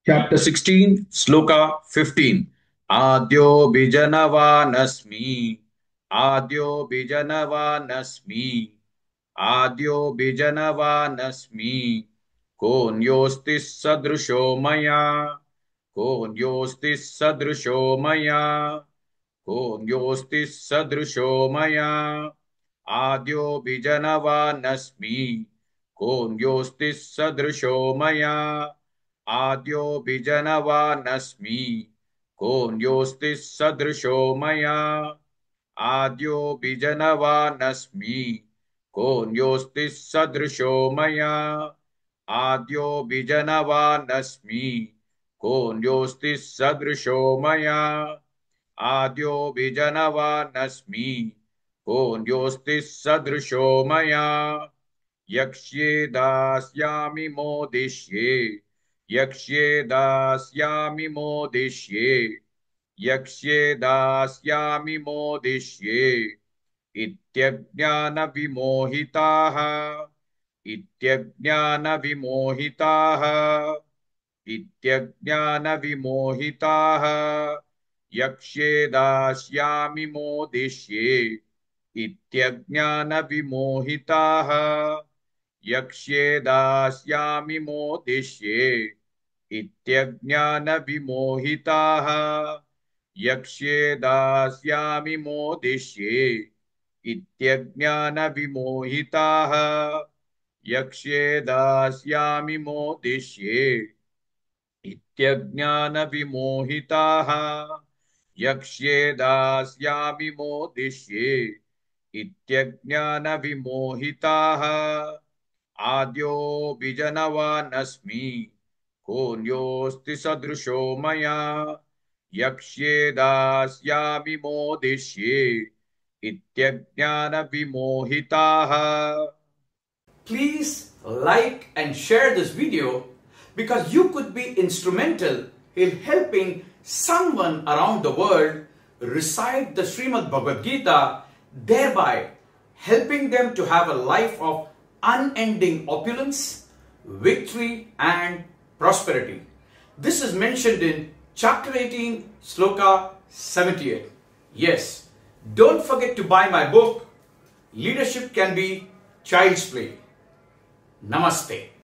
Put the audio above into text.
Chapter 16, Sloka 15. Adyo Bijanavaanasmi. Adyo Bijanavaanasmi. Adyo Bijanavaanasmi. Konyostis sadrusho maya. Konyostis sadrusho maya. Konyostis sadrusho maya. Adyo Bijanavaanasmi. Konyostis sadrusho maya. Adyo Bijanavaanasmi. Konyostis sadrusho maya. Adyo Bijanavaanasmi. Konyostis sadrusho maya. Adyo Bijanavaanasmi. Konyostis sadrusho maya. Adyo Bijanavaanasmi. Konyostis sadrusho maya. Yakshye dasyami modishye. Yakshye dasyami modishye. Yakshye dasyami modishye. Ityajnana vimohitaha. Ityajnana vimohitaha. Ityajnana vimohitaha. Yakshye dasyami modishye. Ityajnana vimohitaha. Yakshye dasyami modishye. Ityajnana vimohitaha. Yakshye dasyami modishye. Ityajnana vimohitaha. Yakshye dasyami modishye. Ityajnana vimohitaha. Yakshye dasyami modishye. Ityajnana vimohitaha. Adyo Bijanavaanasmi. Konyosti sadrusho maya. Yakshye dasyami modishye. Ityajnana vimohitaha. Please like and share this video because you could be instrumental in helping someone around the world recite the Srimad Bhagavad Gita, thereby helping them to have a life of unending opulence, victory and prosperity. This is mentioned in chapter 18, sloka 78. Yes, don't forget to buy my book, Leadership Can Be Child's Play. Namaste.